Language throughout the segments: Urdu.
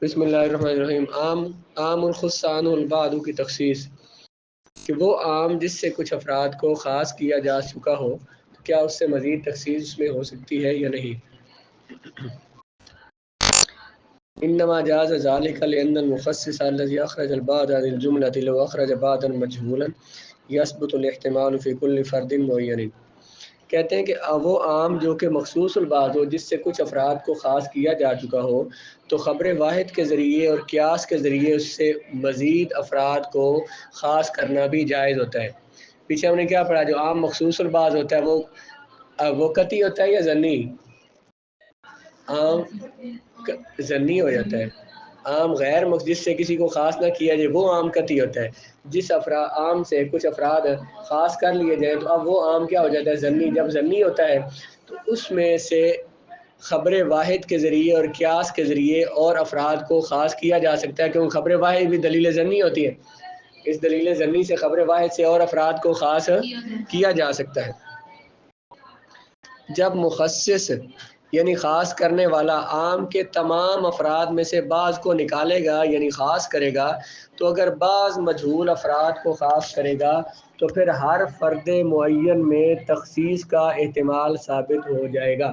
بسم اللہ الرحمن الرحیم۔ عام الخصان البعض کی تخصیص، کہ وہ عام جس سے کچھ افراد کو خاص کیا جا چکا ہو، تو کیا اس سے مزید تخصیص اس میں ہو سکتی ہے یا نہیں؟ انما جاز ذلك لان المخصص الذي اخرج البعض عن الجملة لو اخرج بعضا مجهولا يثبت الاحتمال في كل فرد معين۔ کہتے ہیں کہ وہ عام جو کہ مخصوص البعض ہو، جس سے کچھ افراد کو خاص کیا جا چکا ہو، تو خبر واحد کے ذریعے اور قیاس کے ذریعے اس سے مزید افراد کو خاص کرنا بھی جائز ہوتا ہے۔ پیچھے ہم نے کیا پڑھا؟ جو عام مخصوص البعض ہوتا ہے وہ قطعی ہوتا ہے یا ظنی؟ عام ظنی ہو جاتا ہے۔ عام غیر جس سے کسی کو خاص نہ کیا جائے وہ عام قطعی ہوتا ہے۔ جس عام سے کچھ افراد خاص کر لیے جائیں تو اب وہ عام کیا ہو جاتا ہے؟ ظنی۔ جب ظنی ہوتا ہے تو اس میں سے خبر واحد کے ذریعے اور قیاس کے ذریعے اور افراد کو خاص کیا جا سکتا ہے، کیونکہ خبر واحد بھی دلیل ظنی ہوتی ہے۔ اس دلیل ظنی سے خبر واحد سے اور افراد کو خاص کیا جا سکتا ہے۔ جب مخصص یعنی خاص کرنے والا عام کے تمام افراد میں سے بعض کو نکالے گا یعنی خاص کرے گا، تو اگر بعض مجہول افراد کو خاص کرے گا تو پھر ہر فرد معین میں تخصیص کا احتمال ثابت ہو جائے گا۔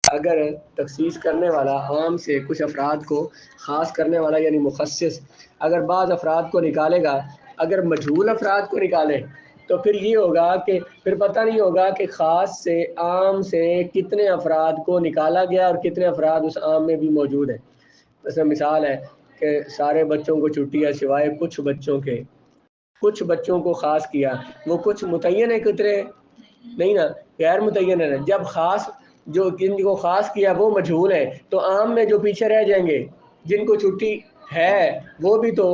اگر تخصیص کرنے والا عام سے کچھ افراد کو خاص کرنے والا یعنی مخصص اگر بعض افراد کو نکالے گا، اگر مجہول افراد کو نکالے تو پھر یہ ہوگا کہ پھر پتہ نہیں ہوگا کہ خاص سے عام سے کتنے افراد کو نکالا گیا اور کتنے افراد اس عام میں بھی موجود ہیں۔ جیسے مثال ہے کہ سارے بچوں کو چھٹی ہے سوائے کچھ بچوں کے، کچھ بچوں کو خاص کیا، وہ کچھ متعین ہے کتنے؟ نہیں نا، غیر متعین ہے۔ جب خاص جو جن کو خاص کیا وہ مجہول ہے تو عام میں جو پیچھے رہ جائیں گے جن کو چھٹی ہے وہ بھی تو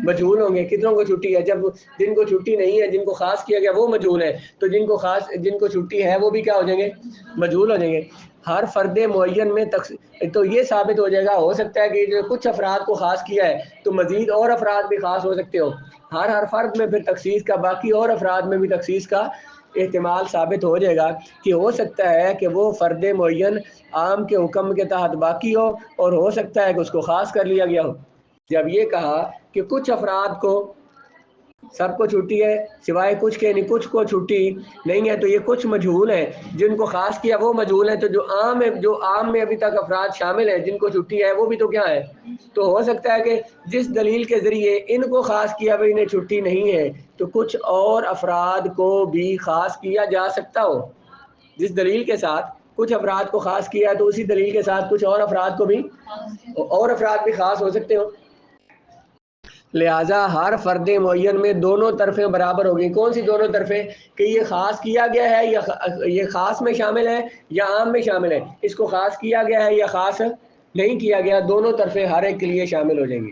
مجہول ہوں گے۔ کتنوں کو چھٹی ہے؟ جب جن کو چھٹی نہیں ہے، جن کو خاص کیا گیا وہ مجہول ہے، تو جن کو چھٹی ہے وہ بھی کیا ہو جائیں گے؟ مجہول ہو جائیں گے۔ ہر فرد معین میں تو یہ ثابت ہو جائے گا، ہو سکتا ہے کہ جو کچھ افراد کو خاص کیا ہے تو مزید اور افراد بھی خاص ہو سکتے ہو۔ ہر فرد میں پھر تخصیص کا، باقی اور افراد میں بھی تخصیص کا احتمال ثابت ہو جائے گا کہ ہو سکتا ہے کہ وہ فرد معین عام کے حکم کے تحت باقی ہو اور ہو سکتا ہے کہ اس کو خاص کر لیا گیا ہو۔ جب یہ کہا کہ کچھ افراد کو سب کو چھٹی ہے سوائے کچھ کے، نہیں کچھ کو چھٹی نہیں ہے، تو یہ کچھ مجہول ہیں، جن کو خاص کیا وہ مجہول ہیں، تو جو عام میں ابھی تک افراد شامل ہیں جن کو چھٹی ہے وہ بھی تو کیا ہے؟ تو ہو سکتا ہے کہ جس دلیل کے ذریعے ان کو خاص کیا بھائی انہیں چھٹی نہیں ہے تو کچھ اور افراد کو بھی خاص کیا جا سکتا ہو۔ جس دلیل کے ساتھ کچھ افراد کو خاص کیا تو اسی دلیل کے ساتھ کچھ اور افراد کو بھی بھی خاص ہو سکتے ہو۔ لہٰذا ہر فرد معین میں دونوں طرفیں برابر ہوگی۔ کون سی دونوں طرفیں؟ کہ یہ خاص کیا گیا ہے یا یہ خاص میں شامل ہے یا عام میں شامل ہے، اس کو خاص کیا گیا ہے یا خاص نہیں کیا گیا، دونوں طرفیں ہر ایک کے لیے شامل ہو جائیں گی۔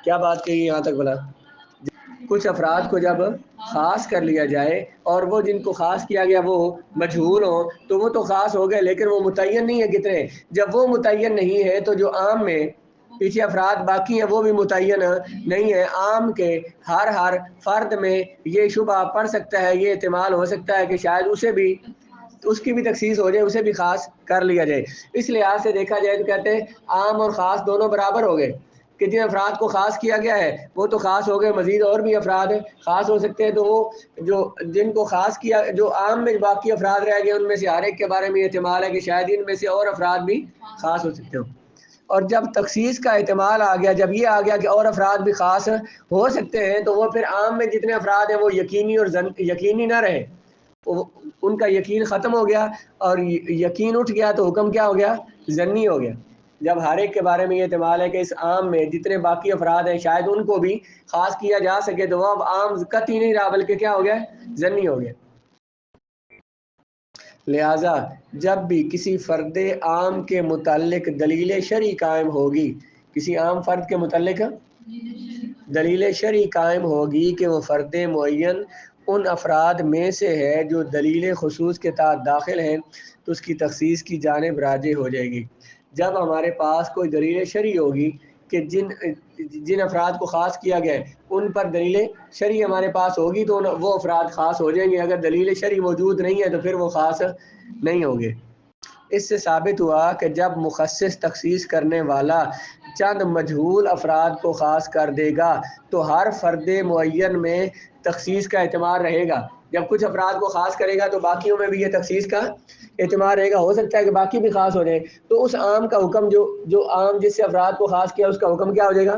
کیا بات کہی یہاں تک بلا؟ کچھ افراد کو جب خاص کر لیا جائے اور وہ جن کو خاص کیا گیا وہ مجہول ہوں تو وہ تو خاص ہو گئے، لیکن وہ متعین نہیں ہے کتنے۔ جب وہ متعین نہیں ہے تو جو عام میں پیچھے افراد باقی ہیں وہ بھی متعین نہیں ہے۔ عام کے ہر فرد میں یہ شبہ پڑ سکتا ہے، یہ احتمال ہو سکتا ہے کہ شاید اس کی بھی تخصیص ہو جائے، اسے بھی خاص کر لیا جائے۔ اس لحاظ سے دیکھا جائے تو کہتے ہیں عام اور خاص دونوں برابر ہو گئے، کہ جن افراد کو خاص کیا گیا ہے وہ تو خاص ہو گئے، مزید اور بھی افراد خاص ہو سکتے ہیں، تو وہ جو جن کو خاص کیا، جو عام میں باقی افراد رہ گئے ان میں سے ہر ایک کے بارے میں احتمال ہے کہ شاید ان میں سے اور افراد بھی خاص ہو سکتے ہو۔ اور جب تخصیص کا احتمال آ گیا، جب یہ آ گیا کہ اور افراد بھی خاص ہو سکتے ہیں، تو وہ پھر عام میں جتنے افراد ہیں وہ یقینی اور یقینی نہ رہے، ان کا یقین ختم ہو گیا اور یقین اٹھ گیا تو حکم کیا ہو گیا؟ ظنی ہو گیا۔ جب ہر ایک کے بارے میں یہ احتمال ہے کہ اس عام میں جتنے باقی افراد ہیں شاید ان کو بھی خاص کیا جا سکے، تو وہ اب عام قطعی نہیں رہا بلکہ کیا ہو گیا؟ ظنی ہو گیا۔ لہذا جب بھی کسی فرد عام کے متعلق دلیل شرعی قائم ہوگی، کسی عام فرد کے متعلق دلیل شرعی قائم ہوگی کہ وہ فرد معین ان افراد میں سے ہے جو دلیل خصوص کے تحت داخل ہیں، تو اس کی تخصیص کی جانب راجع ہو جائے گی۔ جب ہمارے پاس کوئی دلیل شرعی ہوگی کہ جن افراد کو خاص کیا گیا ہے ان پر دلیل شرعی ہمارے پاس ہوگی تو وہ افراد خاص ہو جائیں گے، اگر دلیل شرعی موجود نہیں ہے تو پھر وہ خاص نہیں ہوں گے۔ اس سے ثابت ہوا کہ جب مخصص تخصیص کرنے والا چند مجہول افراد کو خاص کر دے گا تو ہر فرد معین میں تخصیص کا اعتبار رہے گا. جب کچھ افراد کو خاص کرے گا تو باقیوں میں بھی یہ تخصیص کا اعتبار رہے گا. ہو سکتا ہے کہ باقی بھی خاص ہو جائے, تو اس عام کا حکم جو عام جس سے افراد کو خاص کیا اس کا حکم کیا ہو جائے گا؟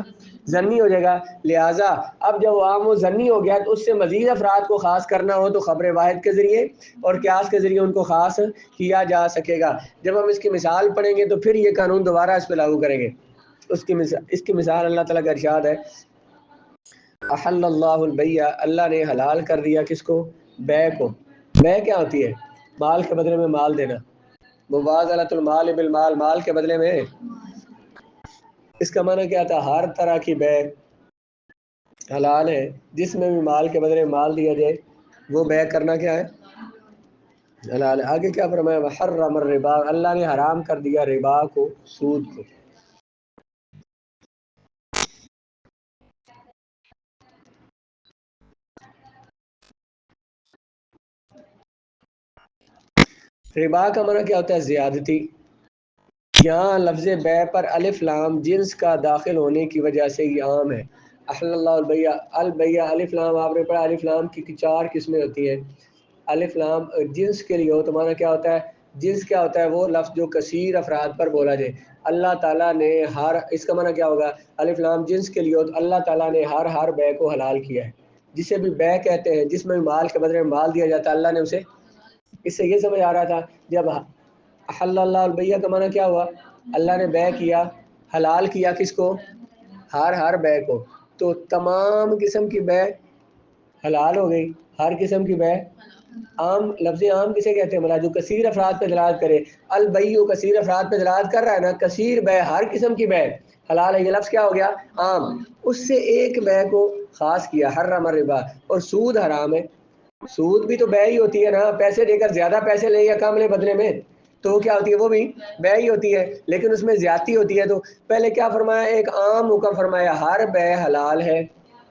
ظنی ہو جائے گا. لہٰذا اب جب عام و ظنی ہو گیا تو اس سے مزید افراد کو خاص کرنا ہو تو خبر واحد کے ذریعے اور قیاس کے ذریعے ان کو خاص کیا جا سکے گا. جب ہم اس کی مثال پڑھیں گے تو پھر یہ قانون دوبارہ اس پہ لاگو کریں گے. اس کی مثال اللہ تعالیٰ کا ارشاد ہے, احل اللہ البیع, اللہ نے حلال کر دیا کس کو؟ بے کو. بے کیا ہوتی ہے؟ مال کے بدلے میں مال دینا. مبادلۃ المال بالمال, مال کے بدلے میں. اس کا معنی کیا تھا؟ ہر طرح کی بے حلال ہے, جس میں بھی مال کے بدلے مال دیا جائے وہ بے کرنا کیا ہے؟ حلال ہے. آگے کیا فرمایا؟ وحرم الربا, اللہ نے حرام کر دیا ربا کو, سود کو. ربا کا معنی کیا ہوتا ہے؟ زیادتی. یہاں لفظ بے پر الف لام جنس کا داخل ہونے کی وجہ سے یہ عام ہے. احل اللہ البیع, البیع الف لام آپ نے پڑھا, الف لام کی 4 قسمیں ہوتی ہیں. الف لام جنس کے لیے ہو تو معنی کیا ہوتا ہے؟ جنس کیا ہوتا ہے؟ وہ لفظ جو کثیر افراد پر بولا جائے. اللہ تعالیٰ نے اس کا معنی کیا ہوگا؟ الف لام جنس کے لیے ہو تو اللہ تعالیٰ نے ہر بے کو حلال کیا ہے. جسے بھی بے کہتے ہیں, جس میں مال کے بدلے میں مال دیا جاتا ہے, اللہ نے اسے, اس سے یہ سمجھ آ رہا تھا جب احل اللہ البیع کا معنی کیا ہوا؟ اللہ نے بے کیا, حلال کیا کس کو؟ ہر بے کو. تو تمام قسم کی بے حلال ہو گئی, ہر قسم کی بے. عام لفظ عام کسے کہتے ہیں؟ مراد جو کثیر افراد پہ دلالت کرے. البیع کثیر افراد پہ دلالت کر رہا ہے نا, کثیر بے, ہر قسم کی بے حلال ہے. یہ لفظ کیا ہو گیا؟ عام. اس سے ایک بے کو خاص کیا, حرم الربا. اور سود حرام ہے. سود بھی تو بے ہی ہوتی ہے نا, پیسے دے کر زیادہ پیسے لے یا کم لے بدلے میں, تو وہ کیا ہوتی ہے؟ وہ بھی بے ہی ہوتی ہے, لیکن اس میں زیادتی ہوتی ہے. تو پہلے کیا فرمایا؟ ایک عام حکم فرمایا, ہر بے حلال ہے.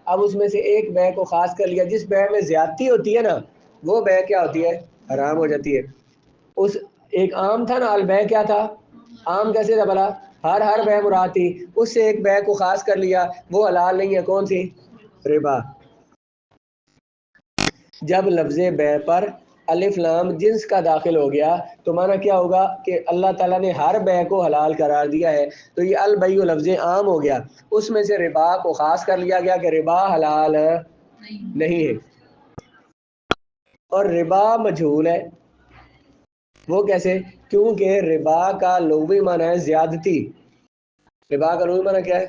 اب اس میں سے ایک بے کو خاص کر لیا, جس بے میں زیادتی ہوتی ہے نا وہ بے کیا ہوتی ہے؟ حرام ہو جاتی ہے. اس ایک عام تھا نا, البے کیا تھا؟ عام کیسے تھا بلا؟ ہر بے مراد تھی. اس سے ایک بے کو خاص کر لیا, وہ حلال نہیں ہے. کون سی؟ ربا. جب لفظ بے پر الف لام جنس کا داخل ہو گیا تو معنی کیا ہوگا؟ کہ اللہ تعالیٰ نے ہر بے کو حلال قرار دیا ہے. تو یہ البیع لفظ عام ہو گیا. اس میں سے ربا کو خاص کر لیا گیا کہ ربا حلال نہیں ہے. اور ربا مجہول ہے. وہ کیسے؟ کیونکہ ربا کا لغوی معنی ہے زیادتی. ربا کا لغوی معنی کیا ہے؟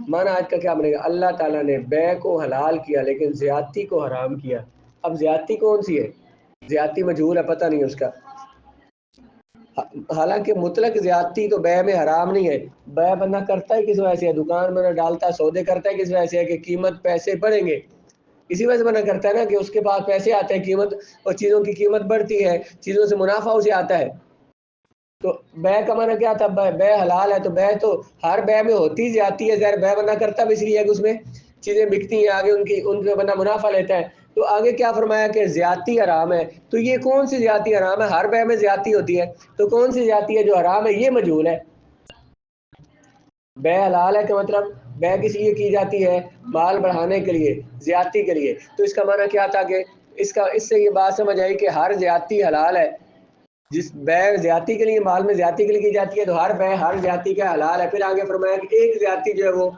معنی آج کا کیا بنے گا؟ اللہ تعالیٰ نے بے کو حلال کیا لیکن زیادتی کو حرام کیا. اب زیادتی کون سی ہے؟ زیادتی مجہول ہے, پتہ نہیں اس کا. حالانکہ مطلق زیادتی تو بے میں حرام نہیں ہے. بے بندہ کرتا ہے کس وجہ سے؟ دکان میں ڈالتا, سودے کرتا ہے کس وجہ سے؟ کہ قیمت پیسے بڑھیں گے, اسی وجہ سے منع کرتا ہے نا, کہ اس کے پاس پیسے آتے ہیں, قیمت اور چیزوں کی قیمت بڑھتی ہے, چیزوں سے منافع اسے آتا ہے. تو بے کا معنی کیا تھا؟ بے حلال ہے. تو بے تو ہر بے میں ہوتی زیادتی ہے. ظاہر بے بندہ کرتا بھی اس لیے ہے کہ اس میں چیزیں بکتی ہیں, آگے ان کے بندہ منافع لیتا ہے. تو آگے کیا فرمایا کہ زیادتی حرام ہے. تو یہ کون سی زیادتی حرام ہے؟ ہر بے میں زیادتی ہوتی ہے. تو کون سی زیادتی ہے جو حرام ہے؟ یہ مجہول ہے. بے حلال ہے کہ مطلب بے کس لیے کی جاتی ہے؟ مال بڑھانے کے لیے, زیادتی کے لیے. تو اس کا معنی کیا تھا کہ اس سے یہ بات سمجھ آئی کہ ہر زیادتی حلال ہے. جس بے زیادتی کے لیے, مال میں زیادتی کے لیے کی جاتی ہے, تو ہر بے ہر زیادتی کا حلال ہے. پھر آگے فرمایا کہ ایک زیادتی جو ہے وہ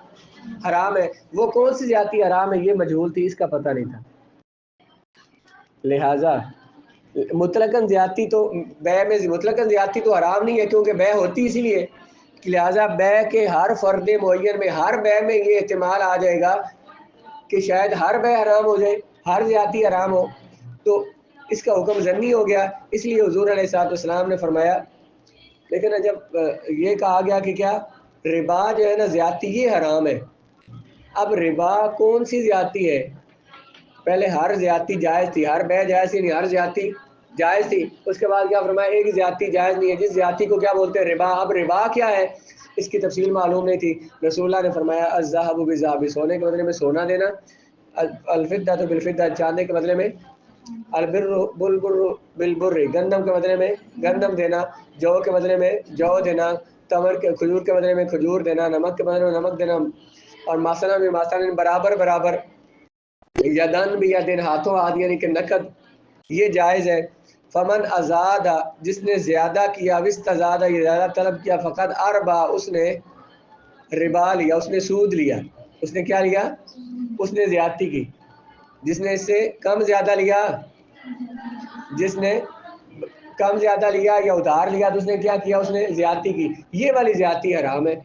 حرام ہے. وہ کون سی زیادتی حرام ہے؟ یہ مجہول تھی, اس کا پتہ نہیں تھا. لہذا مطلقاً زیادتی تو بے میں مطلقاً زیادتی تو حرام نہیں ہے, کیونکہ بے ہوتی اسی لیے. لہذا بے کے ہر فرد معین میں, ہر بے میں یہ احتمال آ جائے گا کہ شاید ہر بے حرام ہو جائے, ہر زیادتی حرام ہو. تو اس کا حکم ضمنی ہو گیا. اس لیے حضور علیہ الصلوۃ والسلام نے فرمایا. لیکن جب یہ کہا گیا کہ کیا ربا جو ہے نا زیادتی یہ حرام ہے. اب ربا کون سی زیادتی ہے؟ پہلے ہر زیادتی جائز تھی, ہر بے جائز تھی نہیں, ہر زیادتی جائز تھی. اس کے بعد کیا فرمایا؟ ایک زیادتی جائز نہیں ہے, جس زیادتی کو کیا بولتے ہیں؟ ربا. اب ربا کیا ہے اس کی تفصیل معلوم نہیں تھی. رسول اللہ نے فرمایا الذهب بالذهب, سونے کے بدلے میں سونا دینا. الفضة بالفضة, چاندی کے بدلے میں. البر بالبر بالبر, گندم کے بدلے میں گندم دینا. جو کے بدلے میں جو دینا. تمر کے کھجور کے بدلے میں کھجور دینا، نمک کے بدلے میں نمک دینا، اور ماسنا بھی ماسنا برابر برابر، یدن بھی یدن ہاتھوں ہاتھ یعنی کہ نقد، یہ جائز ہے۔ فمن ازاد جس نے زیادہ کیا، وستزاد یہ زیادہ طلب کیا، فقط اربا اس نے ربا لیا، اس نے سود لیا، اس نے کیا لیا؟ اس نے زیادتی کی۔ جس نے اس سے کم زیادہ لیا، جس نے کم زیادہ لیا یا ادھار لیا تو اس نے کیا کیا؟ اس نے زیادتی کی۔ یہ والی زیادتی حرام ہے،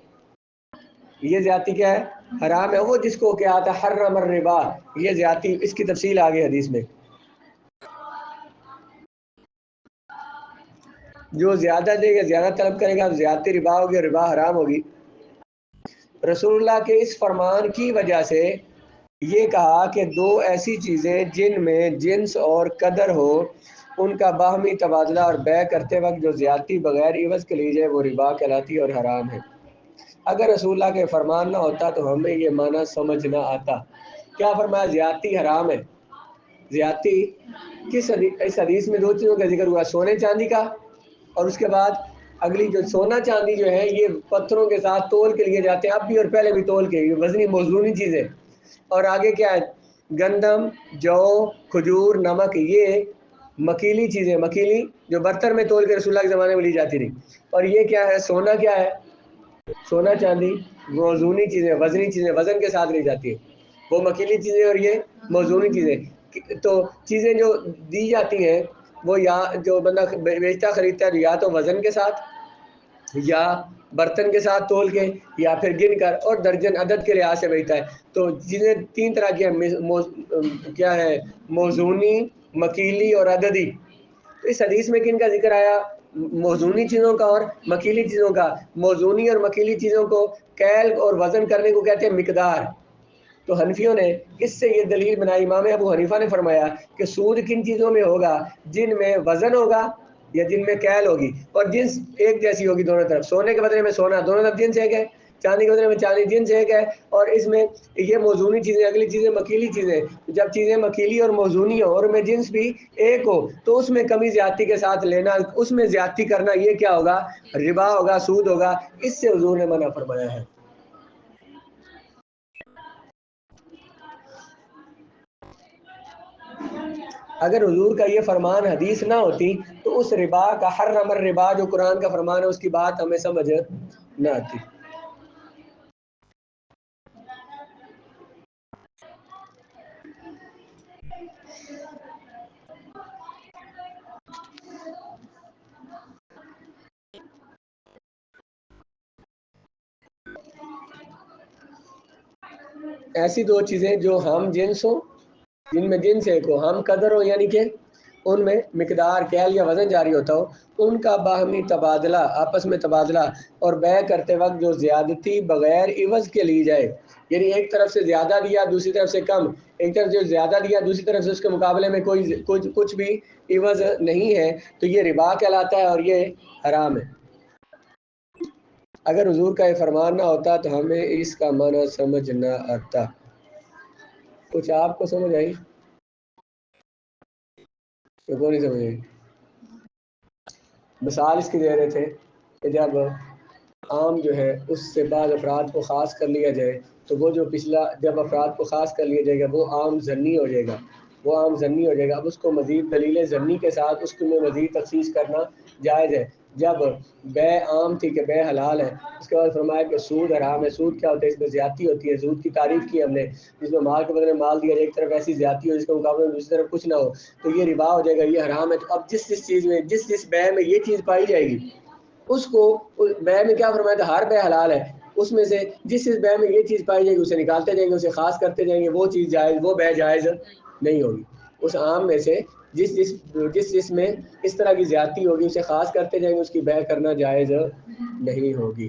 یہ زیادتی کیا ہے؟ حرام ہے۔ وہ جس کو کیا آتا ہے حرم الربا، یہ زیادتی، اس کی تفصیل آگے حدیث میں۔ جو زیادہ دے گا، زیادہ طلب کرے گا، زیادتی ربا ہوگی، اور ربا حرام ہوگی۔ رسول اللہ کے اس فرمان کی وجہ سے یہ کہا کہ دو ایسی چیزیں جن میں جنس اور قدر ہو، ان کا باہمی تبادلہ اور بیع کرتے وقت جو زیادتی بغیر عوض کے لی جائے وہ ربا کہلاتی اور حرام ہے۔ اگر رسول اللہ کے فرمان نہ ہوتا تو ہمیں یہ معنی سمجھ نہ آتا۔ کیا فرمایا؟ زیادتی حرام ہے۔ زیادتی کس حدیث؟ اس حدیث میں دو چیزوں کا ذکر ہوا، سونے چاندی کا، اور اس کے بعد اگلی جو سونا چاندی جو ہے یہ پتھروں کے ساتھ تول کے لیے جاتے ہیں اب بھی اور پہلے بھی تول کے، یہ وزنی موزونی چیزیں۔ اور آگے کیا ہے؟ گندم، جو، کھجور، نمک، یہ مکیلی چیزیں، مکیلی جو برتن میں تول کے رسول اللہ کے زمانے میں لی جاتی تھی۔ اور یہ کیا ہے؟ سونا کیا ہے؟ سونا چاندی موزونی چیزیں، وزنی چیزیں، وزن کے ساتھ لی جاتی ہے، وہ مکیلی چیزیں اور یہ موزونی چیزیں۔ تو چیزیں جو دی جاتی ہیں وہ یا جو بندہ بیچتا خریدتا ہے یا تو وزن کے ساتھ یا برتن کے ساتھ تول کے یا پھر گن کر اور درجن عدد کے لحاظ سے بیچتا ہے۔ تو چیزیں تین طرح کی ہیں، کیا ہے؟ موزونی، مکیلی اور عددی۔ اس حدیث میں کن کا ذکر آیا؟ موزونی چیزوں کا اور مکیلی چیزوں کا۔ موزونی اور مکیلی چیزوں کو کیل اور وزن کرنے کو کہتے ہیں مقدار۔ تو حنفیوں نے اس سے یہ دلیل بنائی، امام ابو حنیفہ نے فرمایا کہ سود کن چیزوں میں ہوگا؟ جن میں وزن ہوگا یا جن میں کیل ہوگی، اور جنس ایک جیسی ہوگی دونوں طرف۔ سونے کے بدلے میں سونا، دونوں طرف جنس ایک ہے، چاندی کے بدلے میں چاندی، جنس ایک ہے۔ اور اس میں یہ موزونی چیزیں، اگلی چیزیں مکیلی چیزیں۔ جب چیزیں مکیلی اور موزونی ہو اور میں جنس بھی ایک ہو تو اس میں کمی زیادتی کے ساتھ لینا، اس میں زیادتی کرنا، یہ کیا ہوگا؟ ربا ہوگا، سود ہوگا۔ اس سے حضور نے منع فرمایا ہے۔ اگر حضور کا یہ فرمان حدیث نہ ہوتی تو اس ربا کا حرم الربا جو قرآن کا فرمان ہے اس کی بات ہمیں سمجھ نہ آتی۔ ایسی دو چیزیں جو ہم جنس ہوں، جن میں جنس ایک ہو، ہم قدر ہو یعنی کہ ان میں مقدار، کیل یا وزن جاری ہوتا ہو، ان کا باہمی تبادلہ، آپس میں تبادلہ اور بیع کرتے وقت جو زیادتی بغیر عوض کے لی جائے، یعنی ایک طرف سے زیادہ دیا دوسری طرف سے کم، ایک طرف سے زیادہ دیا دوسری طرف سے اس کے مقابلے میں کوئی کچھ بھی عوض نہیں ہے، تو یہ ربا کہلاتا ہے اور یہ حرام ہے۔ اگر حضور کا یہ فرمان نہ ہوتا تو ہمیں اس کا معنی سمجھ نہ آتا۔ کچھ آپ کو سمجھ آئی؟ کو نہیں سمجھ آئی؟ مثال اس کی دے رہے تھے کہ جب عام جو ہے اس سے بعض افراد کو خاص کر لیا جائے تو وہ جو پچھلا جب افراد کو خاص کر لیا جائے گا وہ عام ضمنی ہو جائے گا، وہ عام ضمنی ہو جائے گا۔ اب اس کو مزید دلیل ضمنی کے ساتھ اس میں مزید تخصیص کرنا جائز ہے۔ جب بیع عام تھی کہ بیع حلال ہے، اس کے بعد فرمایا کہ سود حرام ہے۔ سود کیا ہوتا ہے؟ اس میں زیادتی ہوتی ہے۔ سود کی تعریف کی ہم نے، جس میں مال کے بدلے مال دیا جائے، ایک طرف ایسی زیادتی ہو جس کے مقابلے میں دوسری طرف کچھ نہ ہو، تو یہ ربا ہو جائے گا، یہ حرام ہے۔ تو اب جس چیز میں جس بیع میں یہ چیز پائی جائے گی اس کو بیع میں کیا فرمایا تھا؟ ہر بیع حلال ہے، اس میں سے جس بیع میں یہ چیز پائی جائے گی اسے نکالتے جائیں گے، اسے خاص کرتے جائیں گے، وہ چیز جائز، وہ بیع جائز نہیں ہوگی۔ اس عام میں سے جس میں اس طرح کی زیادتی ہوگی اسے خاص کرتے جائیں گے، اس کی بیع کرنا جائز نہیں ہوگی۔